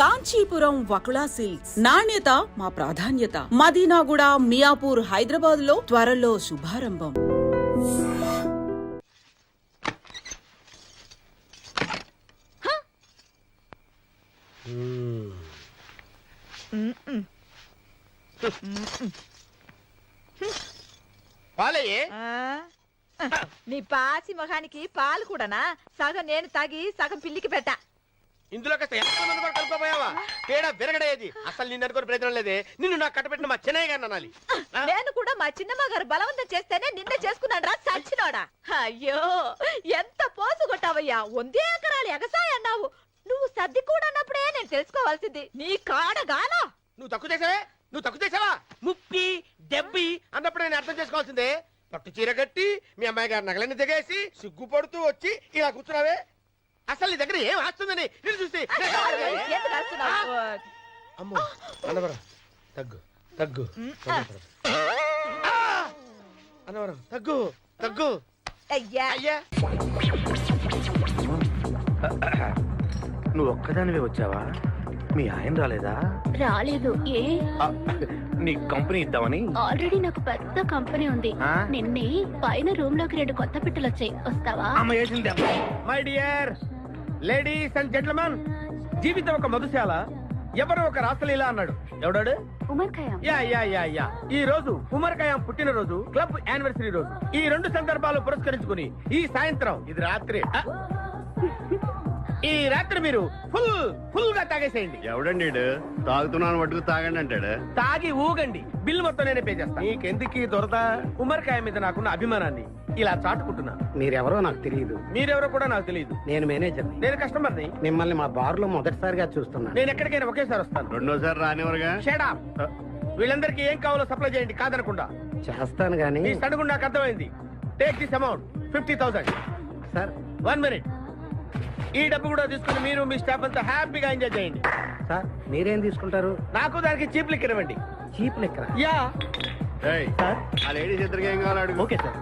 Kanchipuram Vakula silks నాణ్యత మా ప్రాధాన్యత. మదీనాగూడ, మియాపూర్, హైదరాబాద్ లో త్వరలో శుభారంభం. నీ పాసి మొహానికి పాలు కూడానా? సగం నేను తాగి సగం పిల్లికి పెట్టా. ఇందులో కలుపుకోపోయావా? తేడా విరగడేది. అసలు నిన్ను అనుకుని ప్రయత్నం లేదే. నిన్ను నాకు కట్టబెట్టిన మా చెన్నయ్య గారిని అనాలి. నేను కూడా మా చిన్నమ్మ గారు బలవంతం చేస్తేనే నిన్నే చేసుకున్నాడు రా సచ్చినోడా. అయ్యో ఎంత పోసు కొట్టావయ్యా. 100 ఎకరాలు ఎగసాయి అన్నావు. నువ్వు సర్ది కూడా అన్నప్పుడే నేను తెలుసుకోవాల్సింది. నీ కాడగానా? నువ్వు తక్కువ చేసావా? ముప్పి దెబ్బి అన్నప్పుడు నేను అర్థం చేసుకోవాల్సిందే. పట్టు చీర కట్టి మీ అమ్మాయి గారి నగలన్నీ దిగేసి సిగ్గుపడుతూ వచ్చి ఇలా కూర్చున్నావే. అసలు నీ దగ్గర ఏం వస్తుందని నేను చూసి అమ్మో అన్నవరం తగ్గు తగ్గు అన్నవరం తగ్గు తగ్గు అయ్యా అయ్యా. నువ్వు ఒక్కదానివే వచ్చావా? మీ ఆయన రాలేదా? రాలేదు. ఏ నీ కంపెనీ ఇద్దామని. ఆల్రెడీ నాకు పెద్ద కంపెనీ ఉంది. నిన్నే పైన రూమ్ లోకి 2 కొత్త పిట్టలు వచ్చాయి. వస్తావా? My dear ladies and gentlemen, జీవితం ఒక మధుశాల, ఎవరు ఒక రాసలీలా అన్నాడు. ఎవడాడు? Omar Khayyam. Yeah yeah yeah yeah. ఈ రోజు ఉమర్ ఖయాం పుట్టినరోజు, క్లబ్ యానివర్సరీ రోజు. ఈ 2 సందర్భాలు పురస్కరించుకుని ఈ సాయంత్రం, ఇది రాత్రి, ఈ రాత్రి మీరు ఫుల్ గా తాగేసేయండి. ఎవడండి తాగుతున్నాను మటుకు తాగండి అంటాడు. తాగి ఊగండి, బిల్లు మొత్తం నేనే పే చేస్తాను. నీకెందుకు దొరద? ఉమర్ ఖయాం మీద నాకున్న అభిమానాన్ని ఇలా చాటుకుంటున్నాను. మీరెవరో నాకు తెలియదు. మీరెవరో కూడా నాకు తెలియదు. నేను మేనేజర్, నేను కస్టమర్ని. మిమ్మల్ని మా బార్ లో మొదటిసారిగా చూస్తున్నాను. నేను ఎక్కడికైనా ఒకేసారి వస్తాను. రెండోసారి రానివరుగా. Shut up. వీళ్ళందరికీ ఏం కావాలో సప్లై చేయండి, కాదనకుండా. చేస్తాను గానీ ఈ సడుగు నాకు అర్థమైంది. Take this amount 50,000. Sir 1 minute. ఈ డబ్బు కూడా తీసుకుని మీరు మీ స్టాఫ్ అంతా హ్యాపీగా ఎంజాయ్ చేయండి. సార్ మీరేం తీసుకుంటారు? నాకు దానికి చీప్ లిక్కర్ ఇవ్వండి. చీప్ లెక్క? యా సార్ ఆ లేడీస్ ఇద్దరికి ఏం కావాలి అడుగు. Okay sir.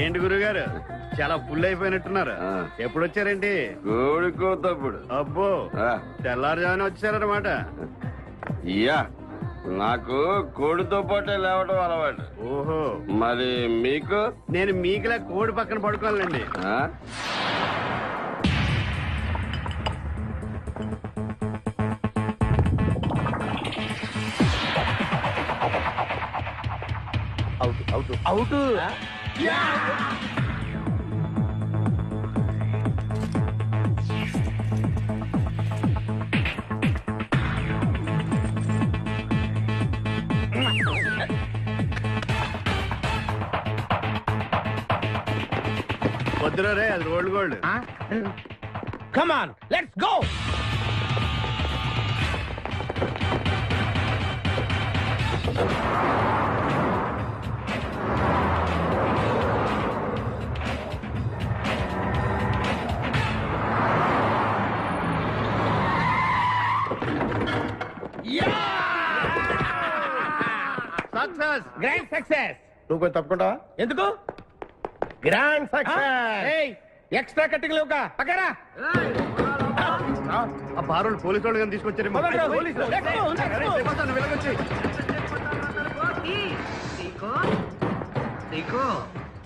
ఏంటి గురుగారు చాలా ఫుల్ అయిపోయినట్టున్నారు? ఎప్పుడు వచ్చారేంటి? కోడికోతప్పుడు. అబ్బో తెల్లారుజామున వచ్చారన్నమాట. యా, నాకు కోడితో పాటే లేవడం అలవాటు. ఓహో, మరి మీకు? నేను మీకులా కోడి పక్కన పడుకోవాలండి. ఆ? అవుట్. వద్దురా రే, అది rolled gold. Come on, let's go. Success, grand success. నువ్వు కొంచెం తప్పుకుంటావా? ఎందుకు? Grand success. ఎక్స్ట్రా కట్టింగ్ లేవుగా పక్కరా. ఆ బారులు పోలీసు వాళ్ళు కానీ తీసుకొచ్చారు.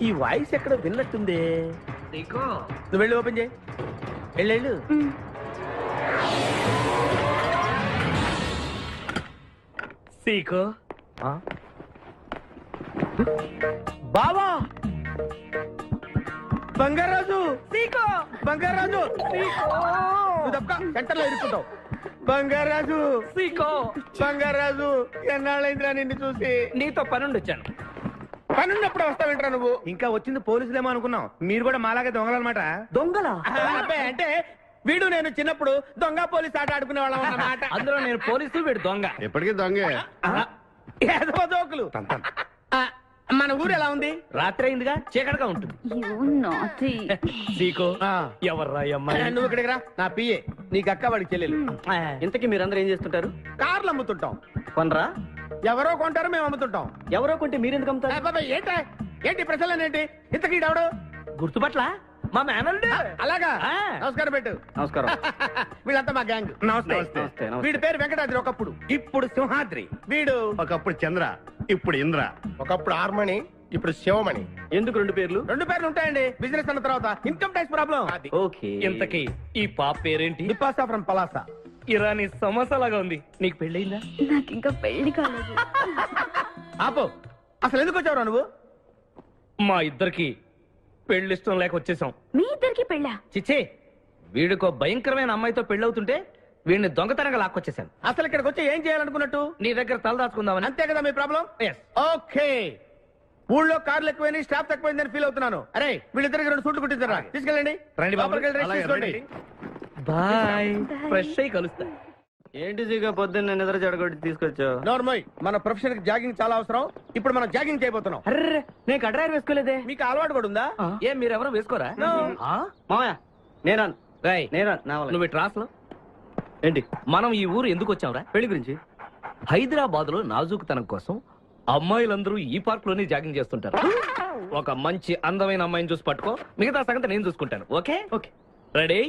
ఈ వాయిస్ ఎక్కడ విన్నట్టుంది. నువ్వు వెళ్ళి ఓపెన్ చేయి. వెళ్ళు. సీకో బావా, బంగారాజు. సీకో బంగారాజు. నువ్వు తప్ప సెంటర్లో ఇరుక్కుంటావు. బంగారాజు. సీకో బంగారాజు, ఎన్నాళ్ళైందిరా నిన్ను చూసి. నీతో పనుండి వచ్చాను. పనున్నప్పుడు వస్తావేంట్రా నువ్వు? ఇంకా వచ్చింది పోలీసులేమో అనుకున్నాం. మీరు కూడా మాలాగే దొంగలన్నమాట. దొంగలా? అబ్బాయి అంటే వీడు నేను చిన్నప్పుడు దొంగ పోలీసు ఆట ఆడుకునే వాళ్ళం అన్నమాట. అందులో నేను పోలీసు, వీడు దొంగ. ఎప్పటికీ దొంగే. ఏదో జోకులు. మన ఊరు ఎలా ఉంది? రాత్రి అయిందిగా, చీకటిగా ఉంటుంది. ఎవర్రా అమ్మాయి? నువ్వు ఇక్కడికి రా, నా పిఏ. నీకు అక్క, వాడికి చెల్లెలు. ఇంతకీ మీరందరూ ఏం చేస్తుంటారు? కార్లు అమ్ముతుంటాం. కొనరా? ఎవరో కొంటారు, మేము అమ్ముతుంటాం. ఎవరో కొంటే మీరెందుకు అమ్ముతారు? ఏంటి ప్రశ్నలేంటి? ఇంతకీ డవడు గుర్తుపట్ల మా మేనల్డ్. అలాగా ఆ. నమస్కారం పెట్టు. నమస్కారం. వీళ్ళంతా మా గ్యాంగ్. నమస్తే. నమస్తే. వీడి పేరు వెంకటాద్రి ఒకప్పుడు. ఇప్పుడు సింహాద్రి. వీడు ఒకప్పుడు చంద్ర ఇప్పుడు ఇంద్ర. ఒకప్పుడు ఆర్మణి, ఇప్పుడు శివమణి. ఎందుకు రెండు పేర్లు? రెండు పేర్లు ఉంటాయండి. బిజినెస్ అన్న తర్వాత ఇన్కమ్ ట్యాక్స్ ప్రాబ్లం. ఓకే. ఇంతకీ ఈ పాప పేరేంటి? బిపాసా ఫ్రమ్ పలాసా. ఇరానీ సమోసా లాగా ఉంది. నీకు పెళ్ళయిందా? నాకు ఇంకా పెళ్లి కాలేదు. ఆపు. అసలు ఎందుకు వచ్చావురా నువ్వు? మా ఇద్దరికి పెళ్లిష్టం లేక వచ్చేసాం. మీ ఇద్దరికి పెళ్ళా? చిచ్చే, వీడికో భయంకరమైన అమ్మాయితో పెళ్ళవుతుంటే వీడిని దొంగతనంగా లాక్కొచ్చేసాను. అసలు ఇక్కడికి వచ్చి ఏం చేయాలనుకున్నట్టు? నీ దగ్గర తలదాచుకుందామని. అంతే కదా మీ ప్రాబ్లం? Yes. ఓకే. ఊళ్ళో కార్లు ఎక్కువైంది, స్టాఫ్ తక్కువైందని ఫీల్ అవుతున్నాను. అరే వీళ్ళిద్దరికి 2 సూట్లు కుట్టించారా? తీసుకెళ్ళండి. రండి బాబు. లోపలికి వెళ్ళి rest అలాగే, తీసుకోండి. రండి. బాయ్. ఫ్రెష్ అయి కలుస్తా. ఏంటి సీగా పొద్దున్న నిద్ర చెడగొట్టి తీసుకొచ్చావు? నోర్మోయ్, మన ప్రొఫెషన్ కి జాగింగ్ చాలా అవసరం. ఇప్పుడు మనం జాగింగ్ చేయబోతున్నాం. అర్రే, నేను కడ్రాయర్ వేసుకోలేదే. మీకు అలవాటు కూడా ఉందా? ఏం మీరెవరూ వేసుకోరా? No. ఆ? మామయ్య నేరాను. రేయ్, నేరాను. నా వల్ల. నువ్వు ట్రాస్లో ఏంటి? మనం ఈ ఊరు ఎందుకు వచ్చాంరా? పెళ్లి గురించి. హైదరాబాద్ లో నాజూకుతనం కోసం అమ్మాయిలందరూ ఈ పార్క్ లోనే జాగింగ్ చేస్తుంటారు. ఒక మంచి అందమైన అమ్మాయిని చూసి పట్టుకో, మిగతా సంగతి నేను చూసుకుంటాను. Okay okay. రెడీ?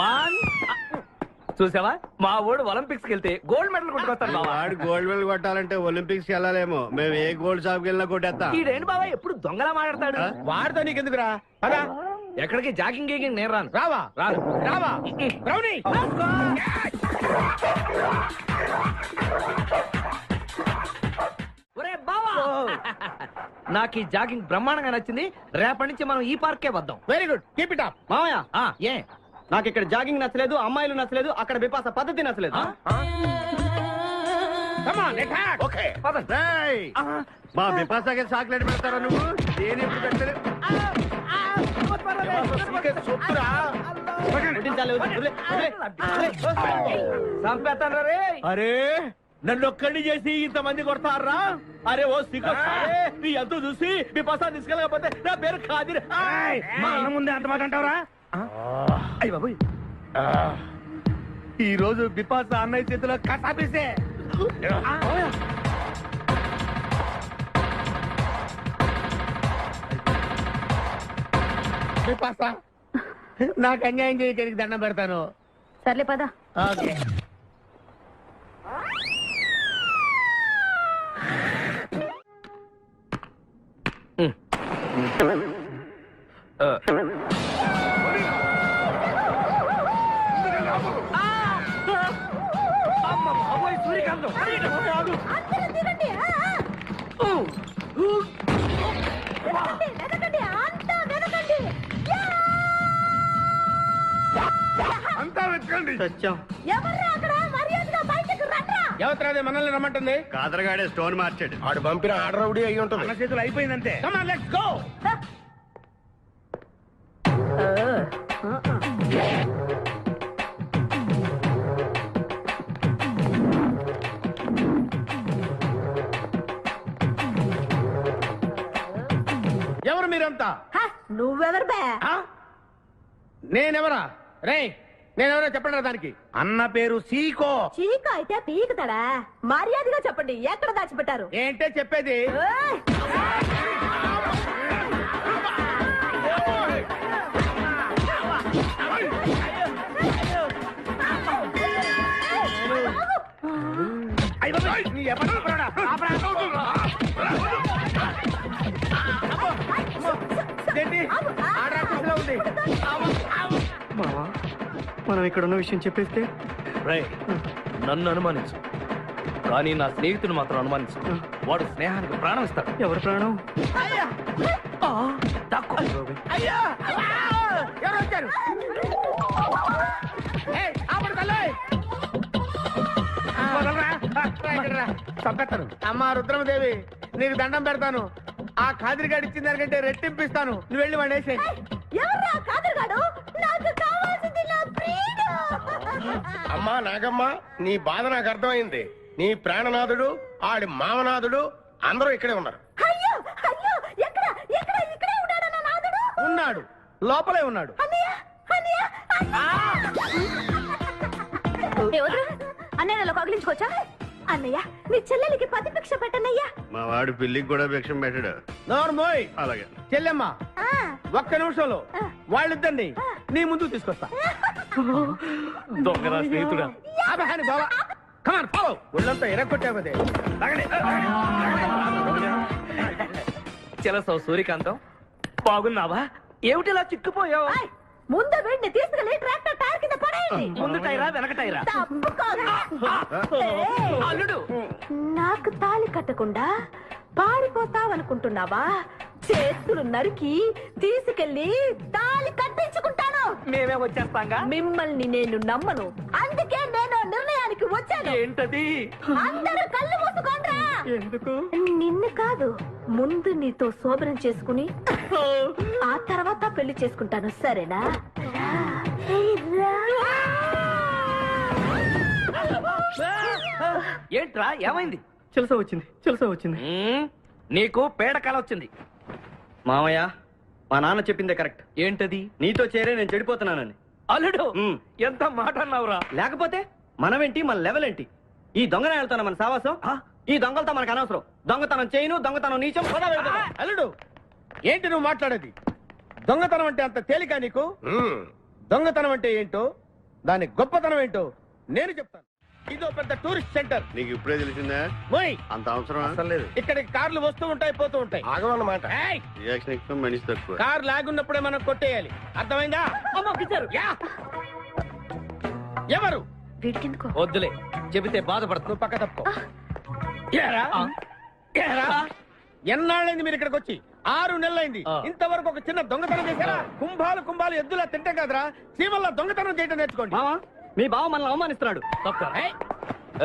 1. చూసావా, మా ఊడు ఒలింపిక్స్ కి వెళ్తే గోల్డ్ మెడల్ కొట్టుకొస్తాను బావా. వాడు గోల్డ్ మెడల్ కొట్టాలంటే ఒలింపిక్స్ వెళ్ళాలేమో. మేము ఏ గోల్డ్ షాప్ వెళ్ళినా కొట్టేస్తాం. ఈడేంటి బావా ఎప్పుడు దొంగలా మాట్లాడతాడు? వాడితో నీకెందుకురా? పదా. ఎక్కడికి జాగింగ్ గీగింగ్ నేను రాను. రావా? రాను. రావా? రౌడీ. ఒరే బావా, నాకు ఈ జాగింగ్ బ్రహ్మాండంగా నచ్చింది. రేపటి నుంచి మనం ఈ పార్కే వద్దాం. Very good, keep it up. మామయ్య ఆ, ఏ నాకు ఇక్కడ జాగింగ్ నచ్చలేదు, అమ్మాయిలు నచ్చలేదు, అక్కడ బిపాస పద్ధతి నచ్చలేదు. Come on, let's hack. Okay పదండి. రేయ్, మా బిపాసాకి చాక్లెట్ పెడతారా నువ్వు? నేను ఎప్పుడు పెట్టలేదు. సొత్తురా. వడ్డించాలి, వదిలే, వదిలే, వదిలే. చంపేస్తాను రే. అరే నన్ను ఒక్కడిని చేసి ఇంతమంది కొడతారా? అరే ఓ సిగ్గు. నీ ఎంతో చూసి మీ పసా తీసుకెళ్ళకపోతే నా పేరు ఖాదిర్. మా అన్న ముందే అంత మాట అంటావురా? అయ్య బాబోయ్. ఈ రోజు బిపాసా అన్నయ్య చేతిలో కసాపిసే. బిపాసా, నాకు అన్యాయం చేయడానికి దండం పెడతాను. సర్లే పద. ఓకే. అమ్మ బాబోయ్, సూర్యకాంతం. అంతా వెతకండి. సత్యం. ఎవరిది మనల్ని రమ్మంటుంది? కాదరగాడే స్టోన్ మార్చాడు. ఆడు పంపిన ఆర్డర్ రౌడీ అయ్యి ఉంటుంది. మన చేతులు అయిపోయిందంటే. Come on, let's go. ఎవరు మీరంతా? నువ్వెవరు బే? ఆ? నేనెవరా? రే నేనెవరో చెప్పండి దానికి. అన్న పేరు సీకో. చీక అయితే పీకుతాడా? మర్యాదగా చెప్పండి, ఎక్కడ దాచిపెట్టారు? ఏంటే చెప్పేది? ఏయ్! ఏంటి? ఆర్డర్ ఆఫీసులో ఉంది. మావా మనం ఇక్కడ ఉన్న విషయం చెప్పేస్తే రేయ్, నన్ను అనుమానించు, కానీ నా స్నేహితుడు మాత్రం అనుమానించు. వాడు స్నేహానికి ప్రాణం ఇస్తాడు. ఎవరి ప్రాణం? దాక్కో. అయ్యా! ఎవరు వచ్చారు? ఏయ్, ఆపడు తల్లి! వదలరా. ఇక్కడ రా. చంపేస్తాను. అమ్మా రుద్రమదేవి, నీకు దండం పెడతాను. ఆ ఖాదిరిగాడు ఇచ్చిన దానికంటే రెట్టింపిస్తాను. నువ్వు వెళ్ళి వాడు వేసేయ్. ఎవర్రా కాదరగాడు? నాకు కావాల్సింది నా ఫ్రీడమ్. అమ్మా నాగమ్మ, నీ బాధ నాకు అర్థమైంది. నీ ప్రాణనాథుడు, ఆడి మామనాథుడు అందరూ ఇక్కడే ఉన్నారు. అయ్యో అయ్యో, ఎక్కడ ఎక్కడ ఇక్కడే ఉన్నాడా నా నాదుడు? ఉన్నాడు, లోపలే ఉన్నాడు. అన్నయ్య అన్నయ్య అన్నయ్య నన్ను కగిలించుకోవచ్చా? అన్నయ్య నీ చెల్లెలికి పతి భిక్ష పెట్టనయ్యా. మా వాడు పిల్లికి కూడా భిక్షం పెట్టాడు. నోరు మోయ్. అలాగే. చెల్లెమ్మ ఒక్క నిమిషంలో వాళ్ళిద్దరిని నీ ముందుకు తీసుకొస్తా. దొంగరా స్నేహితుడా. అబ్బా బావా కమాన్ ఫాలో. ఒళ్ళంతా ఎరగొట్టావదే. చెలసావు సూర్యకాంతం, బాగున్నావా? ఏమిటిలా చిక్కుపోయావు? ముందు వీడిని తీసుకెళ్లి ట్రాక్టర్ టైర్ కింద పడేయండి. ముందు టైరా వెనక టైరా? తప్పుకోదు. అల్లుడు, నాకు తాళి కట్టకుండా పారిపోతావనుకుంటున్నావా? చేతులు నరికి తీసుకెళ్లి తాళి కట్టించుకుంటాను. మేమే వచ్చేస్తాంగా. మిమ్మల్ని నేను నమ్మను, అందుకే నేను నిర్ణయానికి వచ్చాను. ఏంటది? అందరూ కళ్ళు మూసుకోండ్రా. ఎందుకు? నిన్ను కాదు, ముందు నీతో శోభనం చేసుకుని ఆ తర్వాత పెళ్లి చేసుకుంటాను, సరేనా? ఏంట్రా ఏమైంది? చెలసా వచ్చింది. నీకు పేడకాల వచ్చింది. మామయ్య, మా నాన్న చెప్పిందే కరెక్ట్. ఏంటది? నీతో చేరే నేను చెడిపోతున్నానని. అల్లుడు, మ్. ఎంత మాట అన్నావురా? లేకపోతే మనమేంటి, మన లెవెల్ ఏంటి? ఈ దొంగనే వెళ్తాను మన సావాసం. ఈ దొంగలతో మనకు అనవసరం. దొంగతనం చేయను, దొంగతనం నీచం. పద వెళ్దాం. అల్లుడు ఏంటి నువ్వు మాట్లాడేది? దొంగతనం అంటే అంత తేలిక నీకు? దొంగతనం అంటే ఏంటో, దాని గొప్పతనం ఏంటో నేను చెప్తాను. ఇదో పెద్ద టూరిస్ట్ సెంటర్. నీకు ఇప్పుడే తెలిసిందా? పోయ్, అంత అవసరం అసలు లేదు. ఇక్కడికి కార్లు వస్తూ ఉంటాయి, పోతూ ఉంటాయి. ఆగమన్నమాట. ఏయ్, రియాక్షన్ ఎక్కువ, మనిషి తక్కువ. కార్ లాగున్నప్పుడే మనం కొట్టేయాలి, అర్థమైందా? యా. ఎవరు? వీడికెందుకో వద్దులే, చెబితే బాధపడుతూ. నువ్వు పక్క తప్పుకో. ఏరా? ఏరా? ఎన్నాళ్ళైంది మీరు ఇక్కడికి వచ్చి? 6 నెలలైంది. ఆ. ఇంతవరకు ఒక చిన్న దొంగతనం చేశారా? కుంభాలు ఎద్దులా తింటే కదరా, సీమల్లా దొంగతనం చేయటం నేర్చుకోండి. మామ, మీ బావ మనల్ని అవమానిస్తున్నాడు. ఏయ్,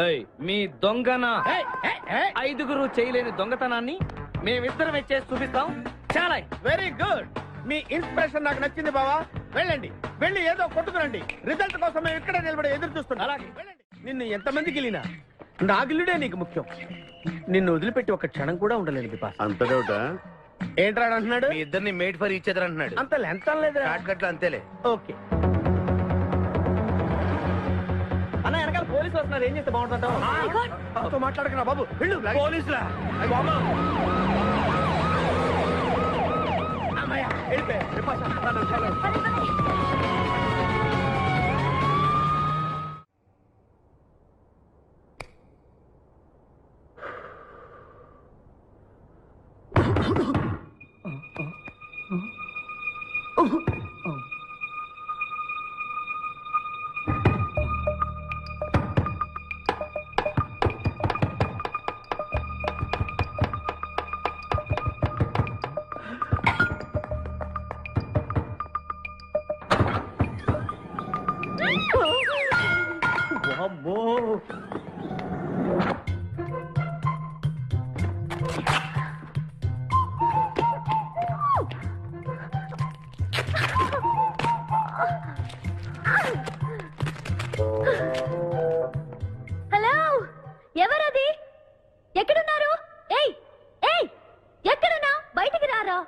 ఏయ్, మీ దొంగన ఏయ్, ఏయ్, ఏయ్. 5గురు చేయలేని దొంగతనాన్ని మేమిద్దరం చేసి చూపిస్తాం. చాలా వెరీ గుడ్. మీ ఇన్స్పిరేషన్ నాకు నచ్చింది బావా. వెళ్ళండి, వెళ్ళి ఏదో కొట్టుకురండి. రిజల్ట్ కోసం మేము ఇక్కడే నిలబడి ఎదురు చూస్తున్నాం. అలాగే. వెళ్ళండి. నిన్ను ఎంతమంది గిలినా నా గిల్లుడే నీకు ముఖ్యం. నిన్ను వదిలిపెట్టి ఒక క్షణం కూడా ఉండలేను బిపాస్. అంత డౌటా? ఏంట్రా అంటున్నాడు? మీ ఇద్దరిని మేడ్ ఫర్ ఈచ్ అదర్ అంటున్నాడు. అంత లెంత లేదు. షార్ట్ కట్ లో అంతేలే. ఓకే. అన్న, వెనకాల పోలీసులు వస్తున్నారు. ఏం చేస్తే బాగుంటుంటావు? నాతో మాట్లాడకరా బాబు. వెళ్ళు. పోలీసులా? అమ్మయ్య, వెళ్ళిపోయా. బిపాసా, నన్ను వదిలేయ్. అమ్మో, హలో, ఎవరది? ఎక్కడున్నారు? ఏయ్ ఏయ్, ఎక్కడున్నా? బయటికి రారా.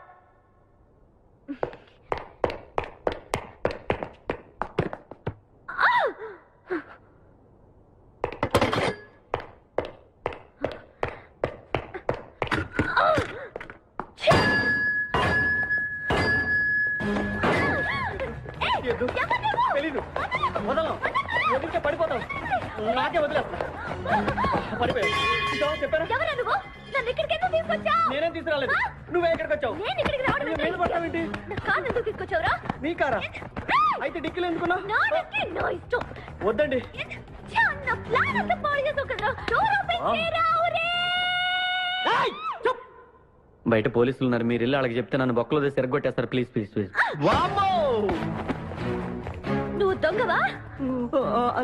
తెలీదు. వదలం. వదిలితే పడిపోతావు. నాకే వదిలేస్తా. పడిపోయావు. ఇదో చెప్పారా? ఎవరా నువ్వు? నన్ను ఇక్కడికి ఎందుకు తీసుకొచ్చావు? నేనేం తీసుకురాలేదు. నువ్వే ఎక్కడికి వచ్చావు? నేను ఇక్కడికి రావడం నువ్వు మీద పడతావేంటి? నా కారు ఎందుకు తీసుకొచ్చావురా? నీ కారా? అయితే డిక్కీలు ఎందుకున్నావు? నా డిక్కీ నా ఇష్టం. వద్దండి. ఛా, నా ప్లాన్ అంతా పాడు చేసావు కదరా. డోర్ ఓపెన్ చేయరా, ఒరే. ఏయ్, చెప్. బయట పోలీసులు ఉన్నారు. మీరు వెళ్ళి వాళ్ళకి చెప్తే నన్ను బొక్కలో తీసి ఎరగొట్టేస్తారు. Please please please. వామ్మో! నువ్వు దొంగవా?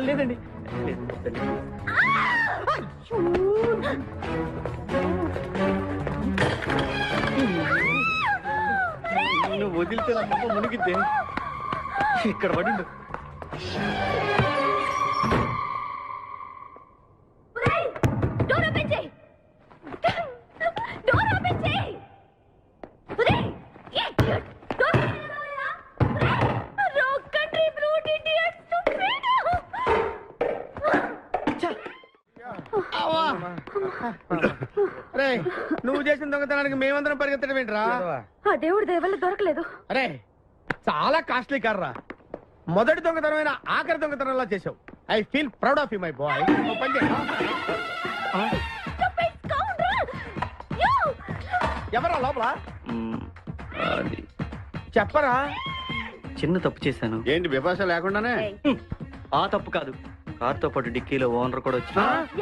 లేదండి. నువ్వు వదిలితే నా మొక్క మునిగిద్దే. ఇక్కడ పడిండు. ఒరేయ్, డోర్ ఓపెన్ చేయి. డోర్ ఓపెన్ చేయి. ఒరేయ్, ఇడియట్. డోర్ ఓపెన్ చేయరా? ఒరేయ్, రాక్ కంట్రీ బ్రూట్ ఇడియట్. రేయ్, నువ్వు చేసిన దొంగతనానికి మేమందరం పరిగెత్తడం ఏంట్రా? ఆ దేవుడి దయ వల్ల దొరకలేదు. అరే, చాలా కాస్ట్లీ కార్ రా. మొదటి దొంగతనమైన ఆఖరి దొంగతనంలా చేసావు. I feel proud of you my boy. ఎవరా లోపల? అది చెప్పరా. చిన్న తప్పు చేశాను. ఏంటి విపాస లేకుండానే? ఆ తప్పు కాదు, కారుతో పాటు డిక్కీలో ఓనర్ కూడా వచ్చి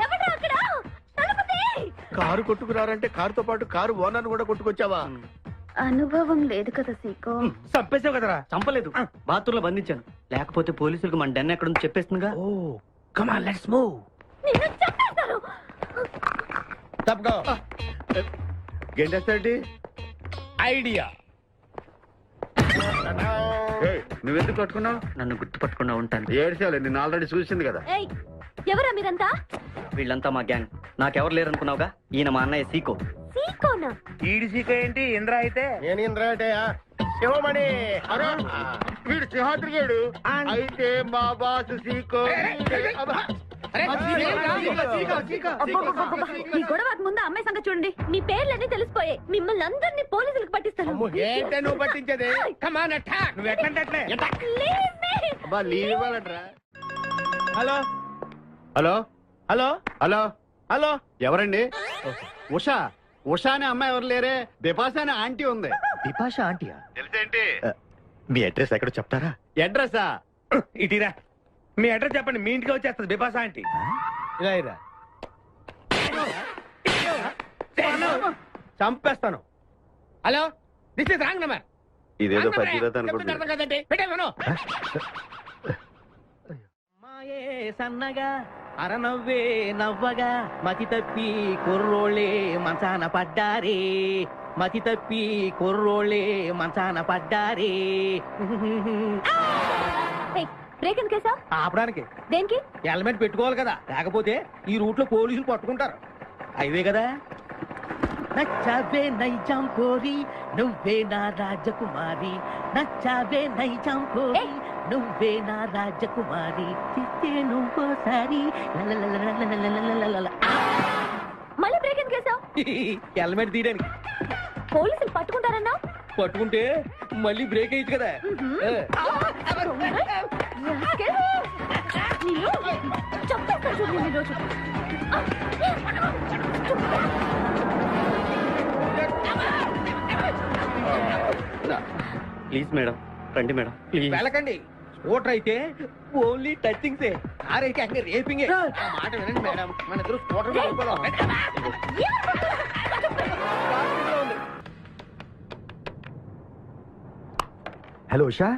ఎవడ్రా అక్కడ? తలుపుతీ! కారు కొట్టుకురారంటే కారుతో పాటు కారు ఓనర్ కూడా కొట్టుకొచ్చావా? అనుభవం లేదు కదా సీకో. చంపేసావు కదరా. చంపలేదు, బాత్రూంలో బంధించాను. లేకపోతే పోలీసులకు మన డెన్ ఎక్కడ చెప్పేస్తుందిగా. Oh come on let's move. నిన్ను చంపేస్తారు. తప్పుకో. గెంటేస్తాటి ఐడియా. నువ్వెందుకు కట్టుకున్నావు? నన్ను గుర్తుపట్టకుండా ఉంటాను. ఏడ్చాలి, నిన్ను ఆల్రెడీ చూసింది కదా. ఏయ్, ఎవరా మీరంతా? వీళ్ళంతా మా గ్యాంగ్. నాకెవరు లేరనుకున్నావుగా, ఈయన మా అన్నయ్య సీకో. సీకోనా? ఈడి సీకో ఏంటి? ఇంద్ర అయితే నేను ఇంద్రాటయ్యా. శివమణి. వీడు సింహాద్రిగాడు. అయితే మా బాసు సీకో. ఈ గొడవకు ముందు అమ్మాయి సంగతి చూడండి. మీ పేర్లన్నీ తెలిసిపోయాయి. మిమ్మల్ని అందరినీ పోలీసులకు పట్టిస్తాను. ఏంటే నువ్వు పట్టించేది? Come on attack. నువ్వు ఎట్లంటే Leave me! అబ్బా లీవ్ ఇవ్వాలట్రా. Hello hello hello hello hello. ఎవరండి? ఉషా. ఉషా అనే అమ్మాయి ఎవరు లేరే. బిపాస అనే ఆంటీ ఉంది. బిపాషా ఆంటీయా? తెలుసేంటి? మీ అడ్రస్ ఎక్కడో చెప్తారా? అడ్రస్సా? ఇటీరా, మీ అడ్రస్ చెప్పండి, మీ ఇంటికి వచ్చేస్తుంది బిపాషా ఆంటీ. ఇలా ఇరా. చంపేస్తాను. Hello, this is wrong number. ఇదేదో పచ్చిదత అనుకుంటున్నా. కదండి పెట్టేమను. మాయే సన్నగా అరనవ్వే నవ్వగా మతి తప్పి కుర్రోళ్ళే మంచాన పడ్డారే. మతి తప్పి కుర్రోళ్ళే మంచాన పడ్డారే. ఏయ్, బ్రేక్ ఎందుకు వేసావ్? ఆపడానికి దేనికి? హెల్మెట్ పెట్టుకోవాలి కదా, లేకపోతే ఈ రూట్ లో పోలీసులు పట్టుకుంటారు. హైవే కదా. నచ్చావే నైజాం కోరి నువ్వే నా రాజకుమారి. నచ్చావే నైజాం కోరి నువ్వే నా రాజకుమారి. చిత్తే నువ్వోసారి మళ్ళీ బ్రేక్ ఎందుకు వేసావ్? హెల్మెట్ తీయడానికి. పోలీసులు పట్టుకుంటారన్నావ్? పట్టుకుంటే మళ్ళీ బ్రేక్ అయ్యింది కదా. చంపేస్తాను చూడు నేను ఈరోజు. ప్లీజ్ మేడం, రండి మేడం, ప్లీజ్. వెళ్ళకండి. స్కూటర్ అయితే ఓన్లీ టచింగ్సే, కార్ అయితే అక్కడ రేపింగే. మాట వినండి మేడం, మన ఇద్దరు స్కూటర్ మీద వెళ్ళిపోదాం. హలో ఉషా.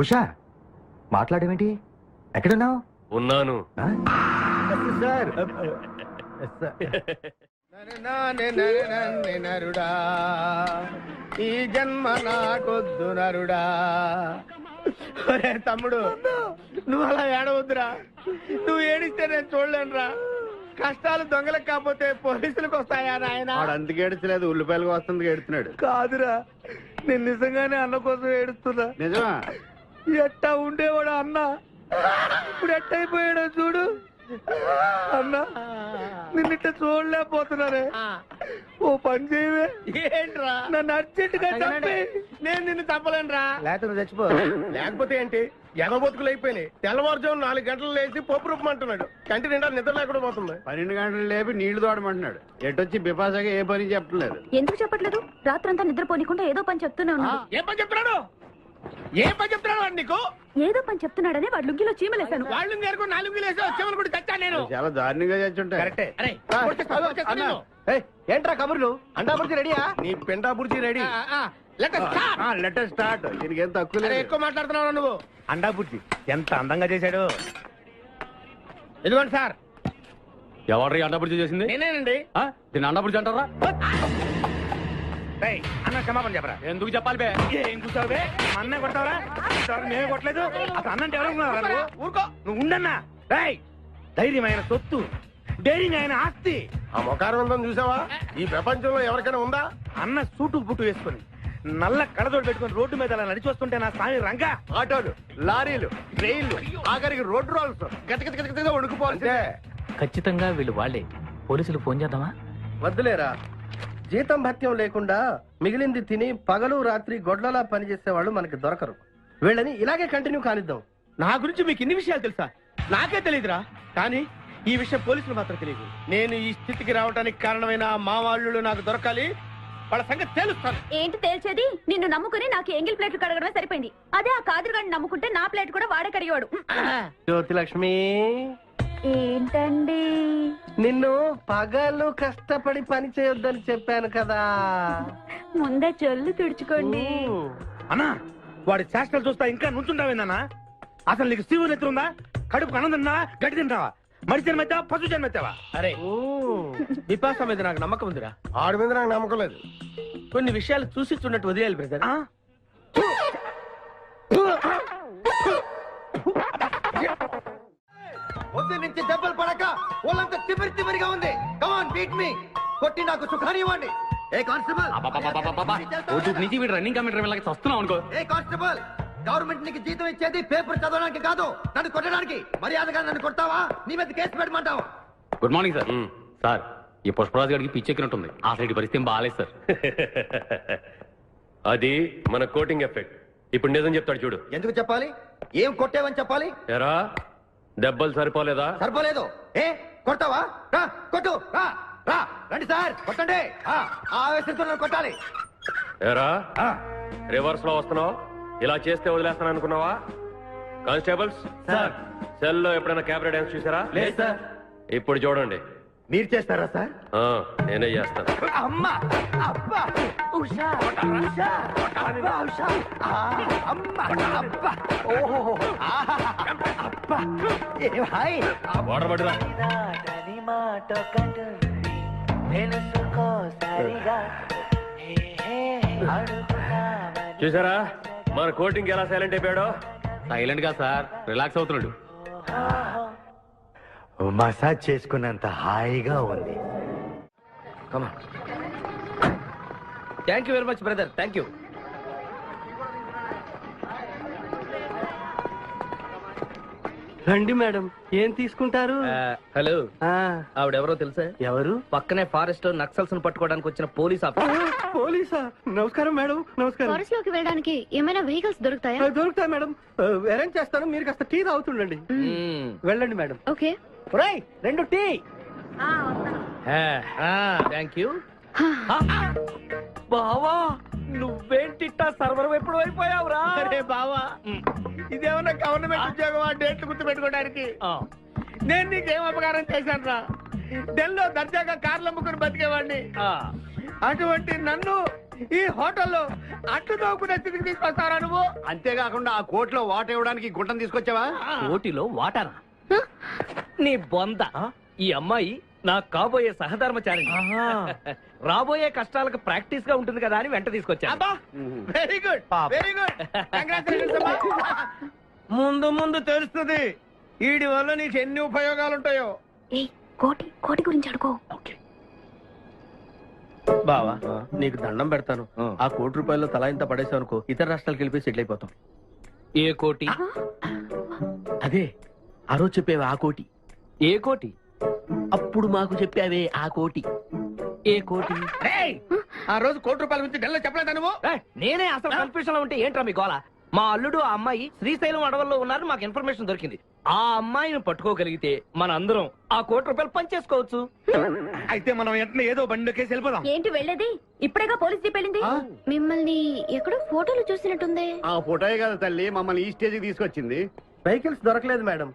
ఉషా, మాట్లాడేమేంటి? ఎక్కడున్నావు? ఉన్నాను. సార్ నరుడా, ఈ జన్మ నాకొద్దు నరుడా. ఒరే తమ్ముడు, నువ్వు అలా ఏడవద్దురా. నువ్వు ఏడిస్తే నేను చూడలేనురా. కష్టాలు దొంగలకు కాకపోతే పోలీసులకు వస్తాయా నాయన? వాడు అందుకు ఏడ్చలేదు, ఉల్లిపాయలకు వస్తుంది ఏడుతున్నాడు. కాదురా, నేను నిజంగానే అన్న కోసం ఏడుస్తున్నా. నిజమా? ఎట్టా ఉండేవాడు అన్న, ఇప్పుడు ఎట్టయిపోయాడో చూడు. అన్నా, నిన్నిట్ట చూడలేకపోతున్నారే. ఓ పని చేయవే. ఏంట్రా? నన్ను అర్జెంట్ గా చంపి. నేను నిన్ను చంపలేనురా. లేకపోతే నువ్వు చచ్చిపో. లేకపోతే ఏంటి? ఎగబొతుకులు అయిపోయినాయి. తెల్లవారుజాము 4 గంటలు లేచి పప్పు రూపమంటున్నాడు. కంటి నిండా నిద్ర లేకుండా పోతుంది. 12 గంటలు లేపి నీళ్లు తోడమంటున్నాడు. ఎటొచ్చి బిపాసగా ఏ పని చెప్పట్లేదు. ఎందుకు చెప్పట్లేదు? రాత్రంతా నిద్రపోనికుండా ఏదో పని చెప్తూనే ఉన్నాడు. ఏం పని చెప్తున్నాడు? ఏం పని చెప్తున్నాడు వాడు నీకు? ఏదో పని చెప్తున్నాడని వాడు లుంగిలో చీమలేశాను. వాళ్ళు నేర్కొని 4 లేసి వచ్చేవాళ్ళు కూడా చచ్చా నేను. చాలా దారుణంగా చచ్చుంటాయి. కరెక్టే. ఏంట్రా కబుర్లు? అండా బుర్జీ రెడీయా? నీ పెండా బుర్జీ రెడీ. Letter start. దీనికి ఏం తక్కువ లేదు. ఎక్కువ మాట్లాడుతున్నావు నువ్వు. అండా బుర్జీ ఎంత అందంగా చేశాడు. ఇదిగోండి సార్. ఎవరి అండబుర్జీ చేసింది? నేనేనండి. దీన్ని అండబుర్జీ అంటారా? అన్న క్షమాపణ చెప్పరా. ఎందుకు చెప్పాలి బే? ఏం కూర్చోవే? అన్న కొడతావరా? మేమే కొట్టలేదు. అసలు అన్నంటే ఎవరు? ఊరుకో. నువ్వు ఉండన్నా. ధైర్యమైన సొత్తు, డైరింగ్ అయిన ఆస్తి. ఆ మొకారం ఉందని చూసావా? ఈ ప్రపంచంలో ఎవరికైనా ఉందా? అన్న సూటు బుట్టు వేసుకొని నల్ల కడదోడు పెట్టుకుని రోడ్డు మీద అలా నడిచి వస్తుంటే నా స్వామి రంగా. ఆటోలు, లారీలు, ట్రైన్లు, ఆఖరికి రోడ్డు రోల్స్ గతగతగతగా వణుకుపోవాల్సిందే. ఖచ్చితంగా వీళ్ళు వాళ్ళే. పోలీసులు ఫోన్ చేద్దామా? వద్దులేరా, జీతం భత్యం లేకుండా మిగిలింది తిని పగలు రాత్రి గొడ్లలా పనిచేసే వాళ్ళు మనకి దొరకరు. వీళ్ళని ఇలాగే కంటిన్యూ కానిద్దాం. నా గురించి మీకు ఇన్ని విషయాలు తెలుసా? నాకే తెలియదురా. కానీ ఈ విషయం పోలీసులు మాత్రం తెలియదు. నేను ఈ స్థితికి రావడానికి కారణమైన మా వాళ్ళు నాకు దొరకాలి. వాళ్ళ సంగతి తేలుస్తాను. ఏంటి తేల్చేది? నిన్ను నమ్ముకుని నాకు ఎంగిల్ ప్లేట్లు కడగడమే సరిపోయింది. అదే ఆ కాదురుగాడిని నమ్ముకుంటే నా ప్లేట్ కూడా వాడే కడిగాడు. జ్యోతి లక్ష్మి, ఏంటండి? నిన్ను పగలు కష్టపడి పని చేయొద్దని చెప్పాను కదా. ముందే చొల్లు తుడుచుకోండి. అన్నా వాడి చేష్టలు చూస్తా ఇంకా నుంచుంటావేందన్నా? అసలు నీకు శివు నెత్తి ఉందా? కడుపు అన్నం తిన్నా గడ్డి తింటావా? మడి జన్మెత్తావా పశు జన్మెత్తావా? అరే విపాస మీద నాకు నమ్మకం ఉందిరా. ఆడి మీద నాకు నమ్మకం లేదు. కొన్ని విషయాలు చూసి చూడట్టు వదిలేయాలి బ్రదర్. పొద్దు నుంచి దెబ్బలు పడక వాళ్ళంతా తిమిరిగా ఉంది. కమాన్ బీట్ మీ, కొట్టి నాకు సుఖాన్ని ఇవ్వండి. ఏ కానిస్టేబుల్, నుంచి వీడు రన్నింగ్ కమిటర్ వెళ్ళక వస్తున్నావు అనుకో. ఏ కానిస్టేబుల్, గవర్నమెంట్ నీకు జీతం ఇచ్చేది పేపర్ చదవడానికి కాదు, నన్ను కొట్టడానికి. మర్యాదగా నన్ను కొడతావా? నీ మీద కేసు పెట్టమంటావా? Good morning sir. సార్, ఈ పుష్పరాజు గారికి పిచ్చెక్కినట్టుంది. ఆ సైడ్ పరిస్థితి ఏం బాగాలేదు సార్. అది మన కోటింగ్ ఎఫెక్ట్. ఇప్పుడు నిజం చెప్తాడు చూడు. ఎందుకు చెప్పాలి? ఏం కొట్టేవని చెప్పాలి? ఎరా దెబ్బలు సరిపోలేదా? సరిపోలేదు. ఏ కొడతావా? రా కొట్టు, రా రా, రండి సార్ కొట్టండి. ఆవేశంతో నన్ను కొట్టాలి. ఎరా రివర్స్ లో వస్తున్నావు? ఇలా చేస్తే వదిలేస్తాను అనుకున్నావా? Constables sir. సెల్లో ఎప్పుడైనా క్యాబరే డాన్స్ చూసారా? లేదు సార్. ఇప్పుడు చూడండి. మీరు చేస్తారా సార్? నేనే చేస్తాను. అమ్మా, అబ్బా, ఉషా, ఉషా, అబ్బా, ఉషా, అమ్మా, అబ్బా, ఓహో, అబ్బా, ఏ హాయ్. వాటర్ పట్టురా. చూసారా మన కోటింగ్ ఎలా సైలెంట్ అయిపోయాడో? సైలెంట్ గా సార్, రిలాక్స్ అవుతున్నాడు. మసాజ్ చేసుకున్నంత హాయిగా ఉంది. Thank you very much brother, thank you. రండి మేడం, ఏం తీసుకుంటారు? హలో, ఆవిడెవరో తెలుసా? ఎవరు? పక్కనే ఫారెస్ట్ లో నక్సల్స్ పట్టుకోవడానికి వచ్చిన పోలీస్ ఆఫీసర్. పోలీసా? నమస్కారం మేడం. నమస్కారం. ఫారెస్ట్ లోకి వెళ్ళడానికి ఏమైనా వెహికల్స్ దొరుకుతాయా? దొరుకుతాయి మేడం, అరేంజ్ చేస్తాను. మీరు కాస్త టీ తాగుతుండండి. వెళ్ళండి మేడం. ఓకే. ఒరేయ్, 2 టీ. Thank you. బావా, నువ్వేంటిట్టా సర్వర్ ఎప్పుడు అయిపోయావురా? అరే బావా, ఇదేమన్నా గవర్నమెంట్ ఉద్యోగం? ఆ డేట్లు గుర్తు పెట్టుకోవడానికి నేను నీకేం అపకారం చేశాను రా? ఢిల్లీలో దర్జాగా కార్లు అమ్ముకుని బతికేవాడిని. అటువంటి నన్ను ఈ హోటల్లో అట్లు తోకునే స్థితికి తీసుకొస్తారా నువ్వు? అంతేకాకుండా ఆ కోర్టులో వాట ఇవ్వడానికి గుంటను తీసుకొచ్చావా? కోటిలో వాటానా? నీ బొంద. ఈ అమ్మాయి నా కాబోయే సహధర్మచారి. రాబోయే కష్టాలకు ప్రాక్టీస్ గా ఉంటుంది కదా అని వెంట తీసుకొచ్చా. Very good, very good. ముందు ముందు తెలుస్తుంది వీడి వల్ల నీకు ఎన్ని ఉపయోగాలు ఉంటాయో. కోటి గురించి అడుకో. బావా, నీకు దండం పెడతాను. ఆ ₹1 తలా ఇంత పడేసావు అనుకో, ఇతర రాష్ట్రాలకు వెళ్ళిపోయి సెటిల్ అయిపోతాం. ఏ కోటి? అదే ఆ రోజు చెప్పేవే ఆ కోటి. ఏ కోటి? అప్పుడు మాకు చెప్పావే ఆ కోటి. ఏ కోటి? ఆ రోజు ₹1 గురించి ఢిల్లీలో చెప్పలేదా నువ్వు? నేనే అసలు కన్ఫ్యూషన్ లో ఉంటే ఏంట్రా మీ గోల? మా అల్లుడు ఆ అమ్మాయి శ్రీశైలం అడవుల్లో ఉన్నారు, మాకు ఇన్ఫర్మేషన్ దొరికింది. ఆ అమ్మాయిని పట్టుకోగలిగితే మన అందరం ఆ ₹1 పనిచేసుకోవచ్చు. అయితే మనం వెంటనే ఏదో బండికేసి వెళ్ళిపోదాం. ఏంటి వెళ్ళేది? ఇప్పుడేగా పోలీస్ జీప్ వెళ్ళింది. మిమ్మల్ని ఎక్కడో ఫోటోలు చూసినట్టుంది. ఆ ఫోటోయే కదా తల్లి మమ్మల్ని ఈ స్టేజ్కి తీసుకొచ్చింది. వెహికల్స్ దొరకలేదు మేడం.